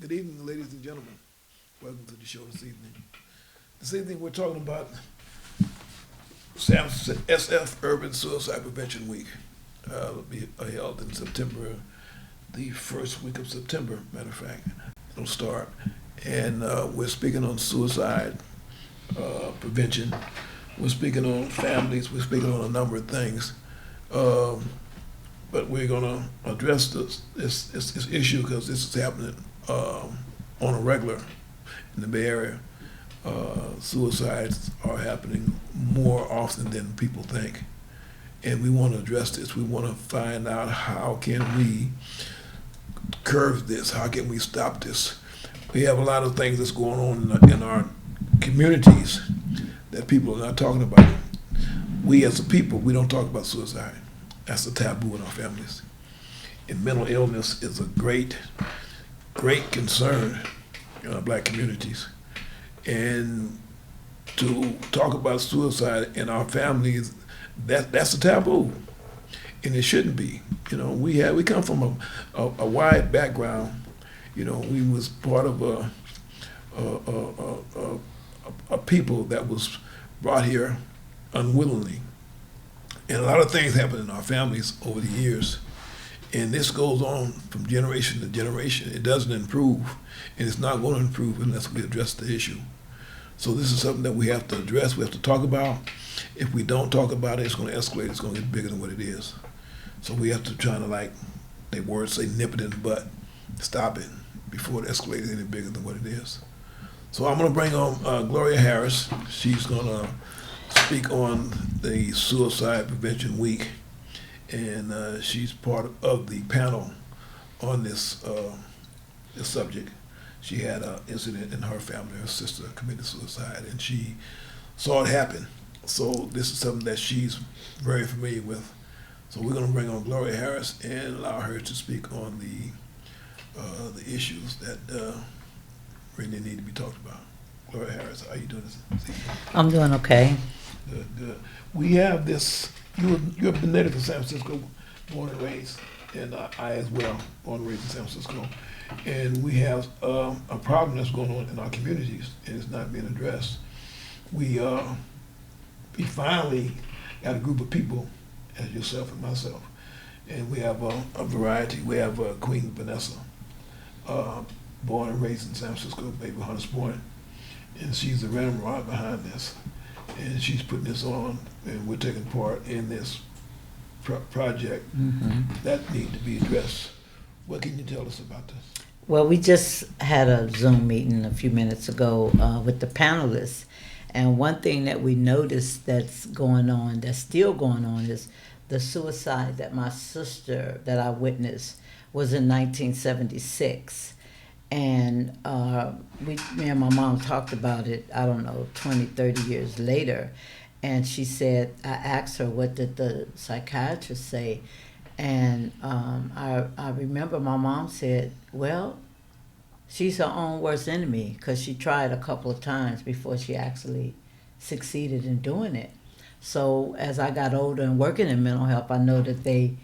Good evening, ladies and gentlemen. Welcome to the show this evening. This evening we're talking about SF Urban Suicide Prevention Week. It'll be held in September, the first week of September, matter of fact. It'll start. And we're speaking on suicide prevention. We're speaking on families. We're speaking on a number of things. But we're going to address this issue because this is happening on a regular in the Bay Area. Suicides are happening more often than people think. And we want to address this. We want to find out how can we curb this? How can we stop this? We have a lot of things that's going on in our communities that people are not talking about. We as a people, we don't talk about suicide. That's a taboo in our families. And mental illness is a great concern in our black communities. And to talk about suicide in our families, that's a taboo. And it shouldn't be. You know, we come from a wide background. You know, we was part of a people that was brought here unwillingly. And a lot of things happen in our families over the years. And this goes on from generation to generation. It doesn't improve, and it's not going to improve unless we address the issue. So this is something that we have to address, we have to talk about. If we don't talk about it, it's going to escalate, it's going to get bigger than what it is. So we have to try to, like they words say, nip it in the butt, stop it before it escalates any bigger than what it is. So I'm going to bring on Gloria Harris. She's going to speak on the Suicide Prevention Week, and she's part of the panel on this subject. She had an incident in her family. Her sister committed suicide, and she saw it happen. So this is something that she's very familiar with. So we're going to bring on Gloria Harris and allow her to speak on the issues that really need to be talked about. Gloria Harris, how are you doing this evening? I'm doing okay. Good. We have this. You're a native of San Francisco, born and raised, and I as well, born and raised in San Francisco. And we have a problem that's going on in our communities, and it's not being addressed. We finally got a group of people, as yourself and myself, and we have a variety. We have Queen Vanessa, born and raised in San Francisco, baby Hunters Point, and she's the ramrod behind this. And she's putting this on, and we're taking part in this project that need to be addressed. What can you tell us about this? Well, we just had a Zoom meeting a few minutes ago with the panelists, and one thing that we noticed that's going on, that's still going on, is the suicide that my sister, that I witnessed, was in 1976. And me and my mom talked about it, I don't know, 20, 30 years later. And she said, I asked her, what did the psychiatrist say? And I remember my mom said, well, she's her own worst enemy, because she tried a couple of times before she actually succeeded in doing it. So as I got older and working in mental health, I know that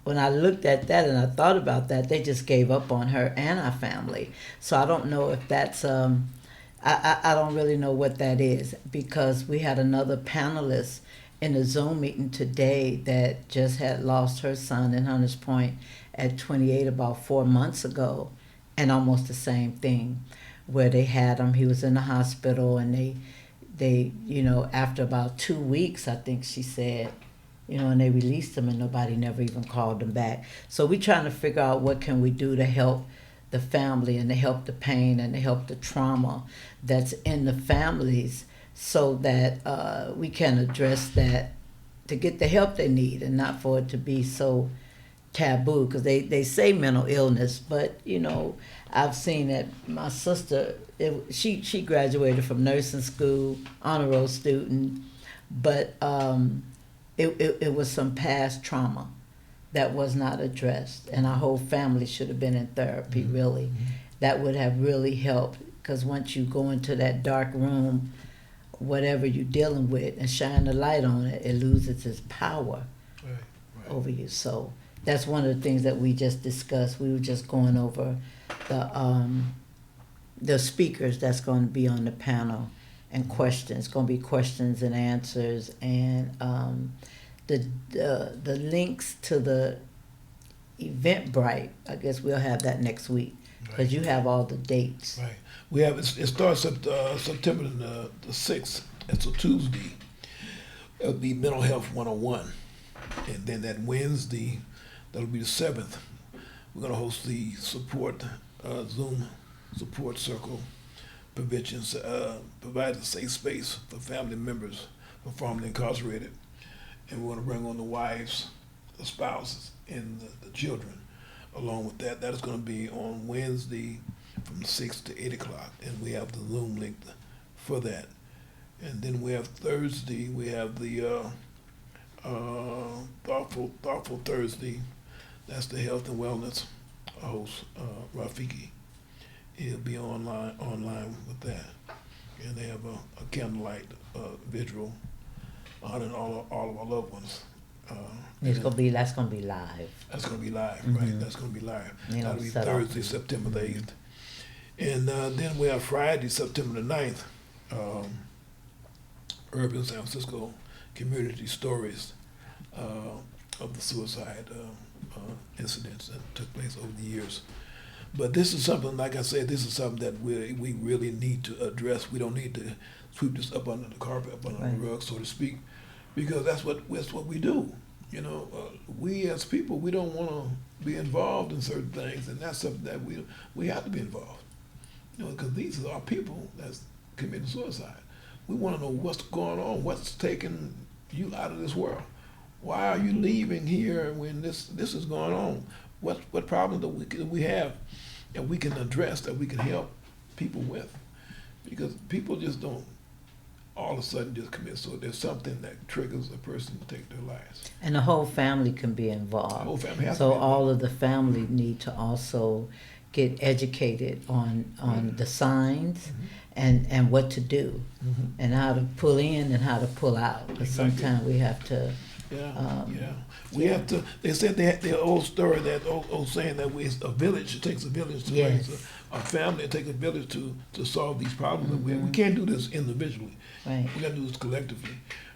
when I looked at that and I thought about that, they just gave up on her and our family. So I don't know if that's, I don't really know what that is, because we had another panelist in a Zoom meeting today that just had lost her son in Hunters Point at 28 about 4 months ago, and almost the same thing, where they had him, he was in the hospital, and they after about 2 weeks, I think she said, and they released him, and nobody never even called him back. So we're trying to figure out what can we do to help the family, and to help the pain, and to help the trauma that's in the families, so that we can address that, to get the help they need, and not for it to be so taboo. Because they say mental illness, but I've seen that my sister, she graduated from nursing school, honor roll student, but it was some past trauma that was not addressed, and our whole family should have been in therapy, really. Mm-hmm. That would have really helped, because once you go into that dark room, whatever you're dealing with, and shine the light on it, it loses its power over you. So that's one of the things that we just discussed. We were just going over the speakers that's going to be on the panel and questions. It's going to be questions and answers, and the links to the Eventbrite. I guess we'll have that next week because Right. you have all the dates. Right. We have it starts September the 6th. It's a Tuesday. It'll be Mental Health 101, and then that Wednesday, that'll be the 7th. We're gonna host the support Zoom support circle preventions, provide a safe space for family members for formerly incarcerated, and we're gonna bring on the wives, the spouses, and the children. Along with that, that is gonna be on Wednesday from 6 to 8 o'clock, and we have the Zoom link for that. And then we have Thursday, we have the Thoughtful Thursday. That's the health and wellness host, Rafiki. He'll be online with that. And they have a candlelight vigil honoring all of our loved ones. That's gonna be live. That's gonna be live, Mhm. right? That's gonna be live. They That'll don't be set off. Thursday, September the 8th. And then we have Friday, September the 9th, Urban San Francisco Community Stories of the suicide incidents that took place over the years. But this is something, like I said, this is something that we really need to address. We don't need to sweep this up under the carpet, up under Right. the rug, so to speak, because that's what we do. We as people, we don't want to be involved in certain things, and that's something that we have to be involved. Because these are our people that's committing suicide. We want to know what's going on, what's taking you out of this world. Why are you leaving here when this is going on? What problems do we have that we can address, that we can help people with? Because people just don't all of a sudden just commit suicide. There's something that triggers a person to take their lives. And the whole family can be involved. The whole family has to So be involved. all of the family need to also get educated on the signs and what to do Mhm. and how to pull in and how to pull out. Because Exactly. sometimes we have to. Yeah, yeah. We have to. They said the old story, that old saying that a village. It takes a village to Yes. raise a family. It takes a village to solve these problems that we have. We Mhm. can't do this individually. Right. We got to do this collectively.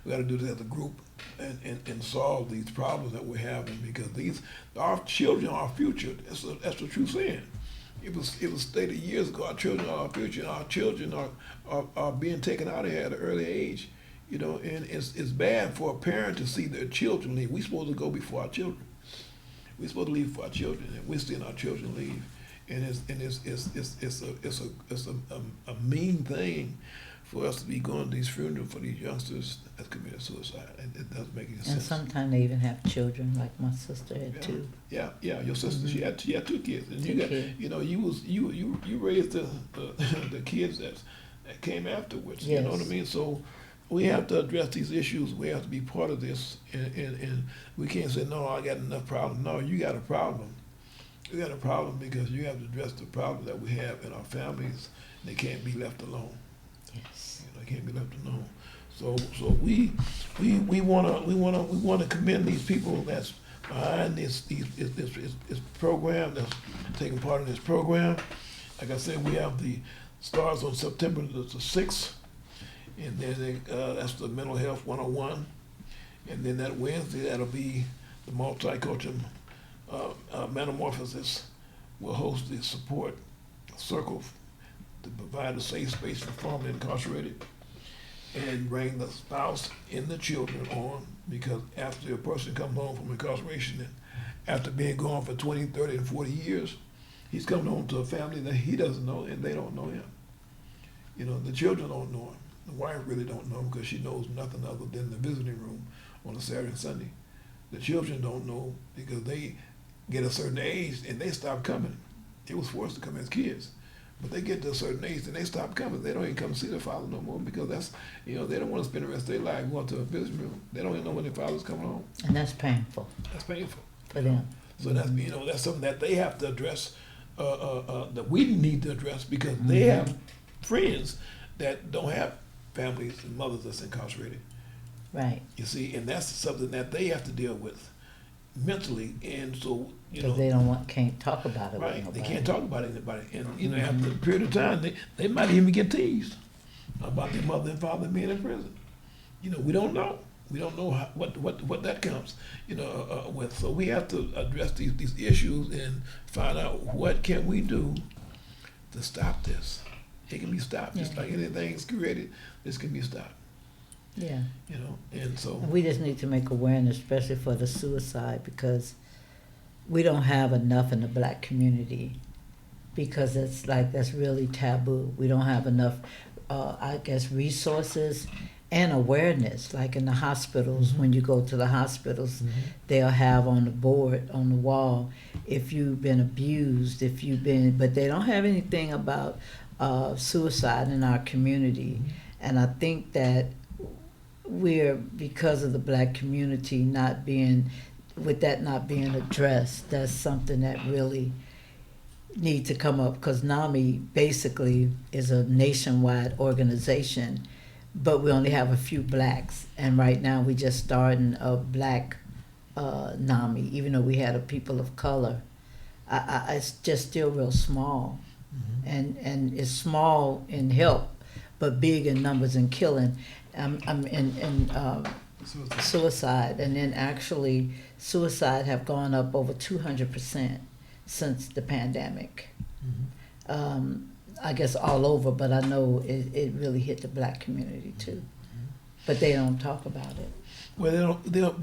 We got to do this as a group and solve these problems that we're having, because our children are our future. That's the true saying. It was stated years ago. Our children are our future. And our children are being taken out of here at an early age. And it's bad for a parent to see their children leave. We're supposed to go before our children. We're supposed to leave for our children, and we're seeing our children leave. And it's a mean thing for us to be going to these funerals for these youngsters that committed suicide. And it doesn't make any And sense. sometimes they even have children, like my sister had two. Yeah. Your sister, she had two kids, and Two kids. you raised the kids that came afterwards. You know what I Yes. mean? So we have to address these issues. We have to be part of this, and we can't say, no, I got enough problems. No, you got a problem. You got a problem because you have to address the problem that we have in our families. They can't be left alone. Yes. They can't be left alone. So we want to commend these people that's behind this program, that's taking part in this program. Like I said, we have the starts on September the 6th, and then that's the Mental Health 101, and then that Wednesday that'll be the Multicultural Metamorphosis. Will host the support circle to provide a safe space for formerly incarcerated, and bring the spouse and the children on, because after a person comes home from incarceration, and after being gone for 20, 30, and 40 years, he's coming home to a family that he doesn't know, and they don't know him. The children don't know him. The wife really don't know him because she knows nothing other than the visiting room on a Saturday and Sunday. The children don't know because they get a certain age and they stop coming. They was forced to come as kids. But they get to a certain age and they stop coming. They don't even come see their father no more, because they don't want to spend the rest of their life going to a visiting room. They don't even know when their father's coming home. And that's painful That's painful. for them. So that's something that they have to address, that we need to address, because they have friends that don't have families and mothers that's incarcerated. Right. You see, and that's something that they have to deal with. mentally, and so Because they can't talk about it with right, nobody. they can't talk about it with anybody, and after a period of time, they might even get teased about their mother and father being in prison. We don't know. We don't know what that comes, with. So we have to address these issues and find out what can we do to stop this. It can be stopped, just like anything's created. This can be stopped. Yeah. And so We just need to make awareness, especially for the suicide, because we don't have enough in the black community, because that's really taboo. We don't have enough, I guess, resources and awareness. Like in the hospitals, when you go to the hospitals, they'll have on the board, on the wall, if you've been abused, but they don't have anything about suicide in our community. And I think that because of the black community not being addressed, that's something that really need to come up, because NAMI basically is a nationwide organization, but we only have a few blacks, and right now we just starting a black NAMI, even though we had a people of color. It's just still real small, and it's small in help, but big in numbers and killing. Suicide, and then actually suicide have gone up over 200% since the pandemic. I guess all over, but I know it really hit the black community too. But they don't talk about it. Well, they don't.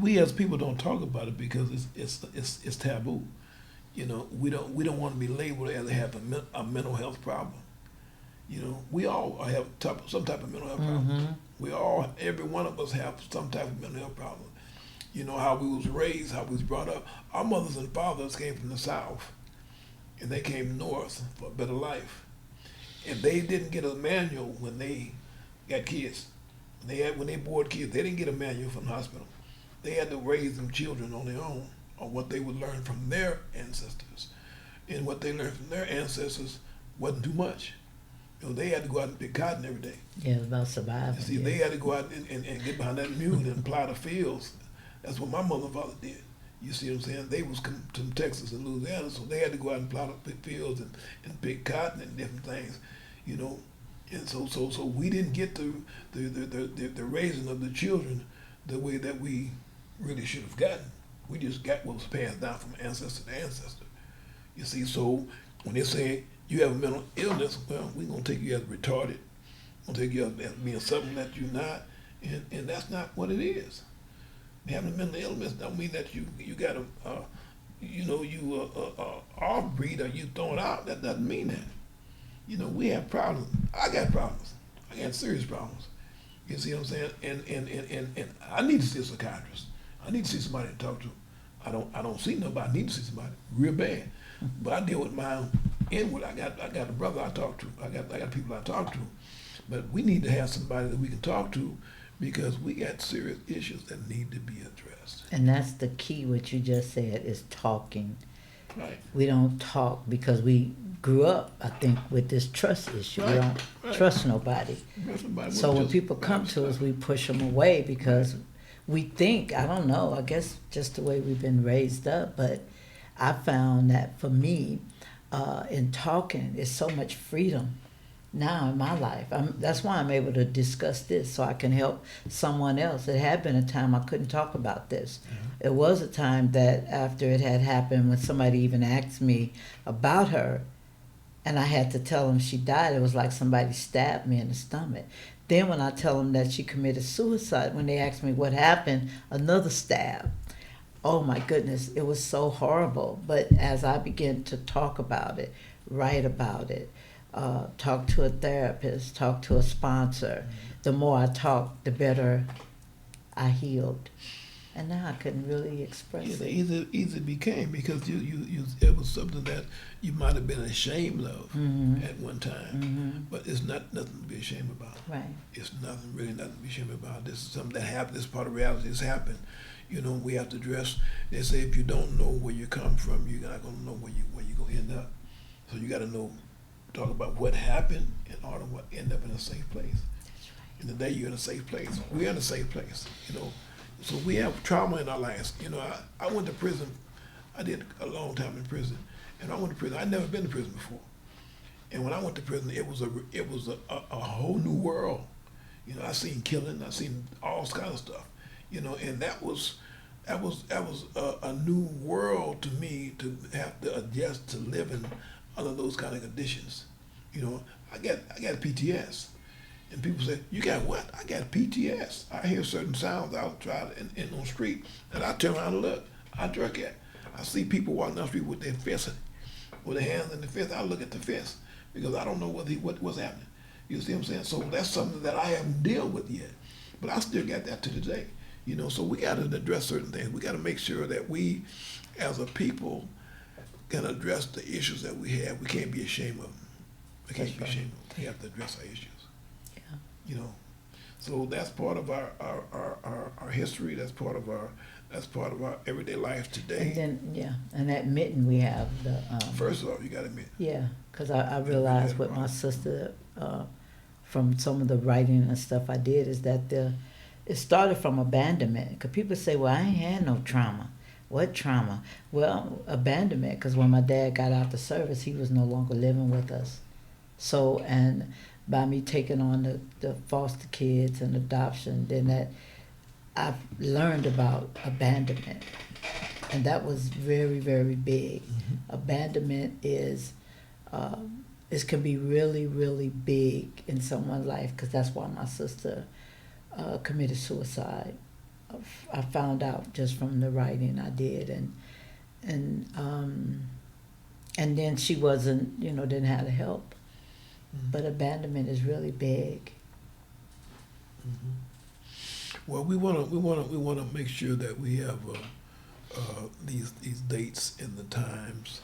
We as people don't talk about it because it's taboo. We don't want to be labeled as having a mental health problem. We all have some type of mental health problem. Every one of us have some type of mental health problem. How we was raised, how we was brought up. Our mothers and fathers came from the South, and they came north for a better life. And they didn't get a manual when they got kids. When they bored kids, they didn't get a manual from the hospital. They had to raise them children on their own, or what they would learn from their ancestors. And what they learned from their ancestors wasn't too much. They had to go out and pick cotton every day. Yeah, it was about surviving. See, they had to go out and get behind that mule and plow the fields. That's what my mother and father did. You see what I'm saying? They was from Texas and Louisiana, so they had to go out and plow the fields and pick cotton and different things, And so we didn't get the raising of the children the way that we really should have gotten. We just got what was passed down from ancestor to ancestor. You see, so when they say you have a mental illness, well, we're going to take you as retarded. We're going to take you as being something that you're not, and that's not what it is. Having a mental illness don't mean that you got off breed or you thrown out. That doesn't mean that. We have problems. I got problems. I got serious problems. You see what I'm saying? And I need to see a psychiatrist. I need to see somebody to talk to. I don't see nobody. I need to see somebody real bad. But I deal with my inward. I got a brother I talk to. I got people I talk to. But we need to have somebody that we can talk to, because we got serious issues that need to be addressed. And that's the key, what you just said, is talking. Right. We don't talk because we grew up, I think, with this trust issue. We don't trust nobody. So when people come to us, we push them away because we think, I don't know, I guess just the way we've been raised up, but I found that for me, in talking, is so much freedom now in my life. That's why I'm able to discuss this, so I can help someone else. It had been a time I couldn't talk about this. It was a time that after it had happened, when somebody even asked me about her, and I had to tell them she died, it was like somebody stabbed me in the stomach. Then when I tell them that she committed suicide, when they asked me what happened, another stab. Oh my goodness, it was so horrible. But as I began to talk about it, write about it, talk to a therapist, talk to a sponsor, the more I talked, the better I healed. And now I couldn't really express it. Easy became, because it was something that you might have been ashamed of at one time, but it's not nothing to be ashamed about. Right. It's nothing to be ashamed about. This is something that happened. This is part of reality. It's happened. We have to address. They say if you don't know where you come from, you're not gonna know where you're gonna end up. So you got to know, talk about what happened in order to end up in a safe place. That's right. And the day you're in a safe place, we're in a safe place. So we have trauma in our lives. You know, I went to prison. I did a long time in prison, and I went to prison. I'd never been to prison before. And when I went to prison, it was a whole new world. You know, I seen killing, I seen all kinds of stuff. You know, and that was a new world to me to have to adjust to living under those kind of conditions. You know, I got PTS. And people say, "You got what?" I got PTS. I hear certain sounds outside in on the street, and I turn around and look. I jerk at. I see people walking down the street with their fists, with their hands in the fist. I look at the fist because I don't know what's happening. You see what I'm saying? So that's something that I haven't dealt with yet, but I still got that to today. You know, so we got to address certain things. We got to make sure that we, as a people, can address the issues that we have. We can't be ashamed of them. We can't be ashamed of them. We have to address our issues. You know, so that's part of our history. That's part of our everyday life today. And then, and admitting we have the. First of all, you got to admit. Yeah, because I realized with my sister, from some of the writing and stuff I did, is that it started from abandonment. Because people say, "Well, I ain't had no trauma." What trauma? Well, abandonment. Because when my dad got out the service, he was no longer living with us. So and by me taking on the foster kids and adoption, then that I've learned about abandonment, and that was very, very big. Mm-hmm. Abandonment is it can be really, really big in someone's life, because that's why my sister committed suicide. I found out just from the writing I did, and then she wasn't, didn't have the help. But abandonment is really big. Mm-hmm. Well, we want to make sure that we have these dates and the times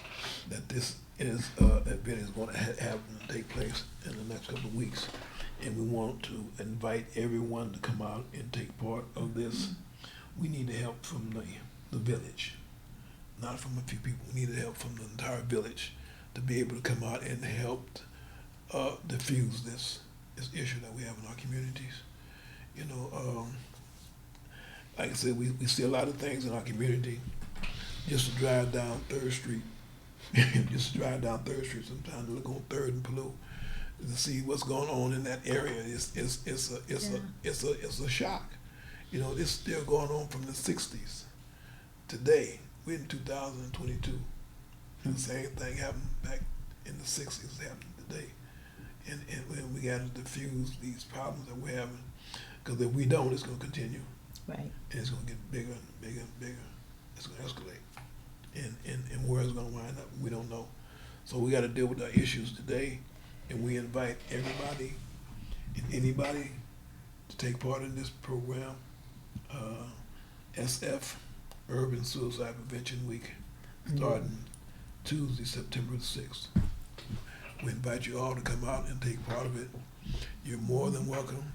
that this event is going to happen and take place in the next couple of weeks, and we want to invite everyone to come out and take part of this. We need the help from the village, not from a few people. We need the help from the entire village to be able to come out and help diffuse this issue that we have in our communities. Like I said, we see a lot of things in our community. Just to drive down 3rd Street, sometimes to look on 3rd and Paloux, to see what's going on in that area. It's a shock. It's still going on from the 60s. Today, we're in 2022. The same thing happened back in the 60s is happening today. And we got to diffuse these problems that we're having, because if we don't, it's going to continue. Right. And it's going to get bigger and bigger and bigger. It's going to escalate. And where it's going to wind up, we don't know. So we got to deal with our issues today, and we invite everybody and anybody to take part in this program, SF, Urban Suicide Prevention Week, starting Tuesday, September the 6th. We invite you all to come out and take part of it. You're more than welcome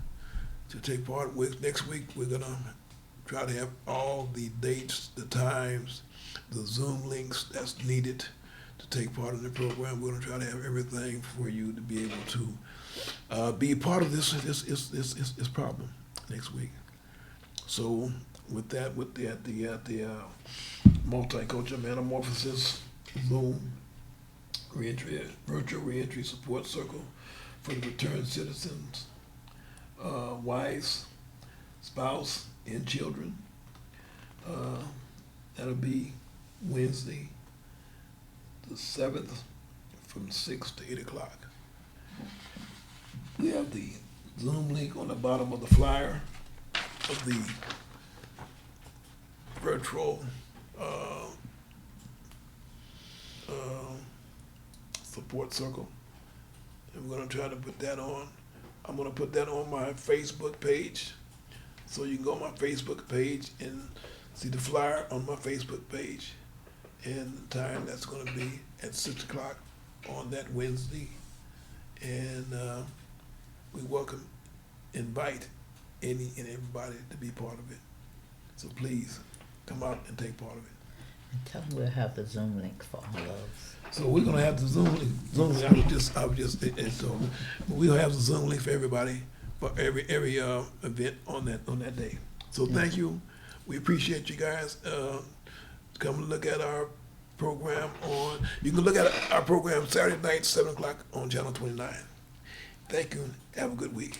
to take part. Next week, we're going to try to have all the dates, the times, the Zoom links that's needed to take part in the program. We're going to try to have everything for you to be able to be part of this problem next week. So with that, the Multicultural Metamorphosis Zoom virtual reentry support circle for the returned citizens, wives, spouse, and children. That'll be Wednesday, the 7th, from 6 to 8 o'clock. We have the Zoom link on the bottom of the flyer of the virtual support circle, and we're going to try to put that on. I'm going to put that on my Facebook page, so you can go on my Facebook page and see the flyer on my Facebook page, and the time that's going to be at 6 o'clock on that Wednesday. And we invite any and everybody to be part of it. So please come out and take part of it. And tell them we'll have the Zoom link for all those. So we're gonna have the Zoom link. So we'll have the Zoom link for everybody for every event on that day. So thank you We appreciate you guys. Come look at our program you can look at our program Saturday night, 7 o'clock on Channel 29. Thank you. Have a good week.